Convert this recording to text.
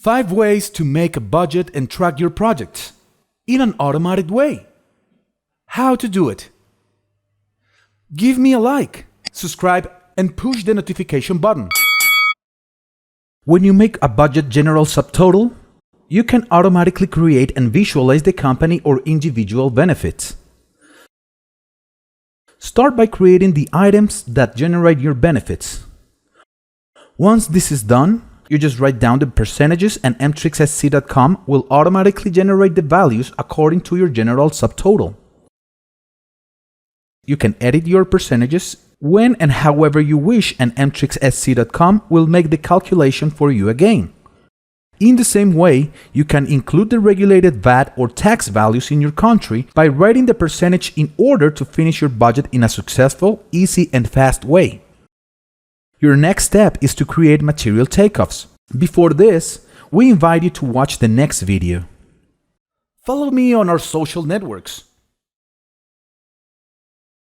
5 ways to make a budget and track your projects in an automated way. How to do it? Give me a like, subscribe, and push the notification button. When you make a budget general subtotal, you can automatically create and visualize the company or individual benefits. Start by creating the items that generate your benefits. Once this is done, you just write down the percentages and Mtrix-sc.com will automatically generate the values according to your general subtotal. You can edit your percentages when and however you wish, and Mtrix-sc.com will make the calculation for you again. In the same way, you can include the regulated VAT or tax values in your country by writing the percentage in order to finish your budget in a successful, easy, and fast way. Your next step is to create material takeoffs. Before this, we invite you to watch the next video. Follow me on our social networks.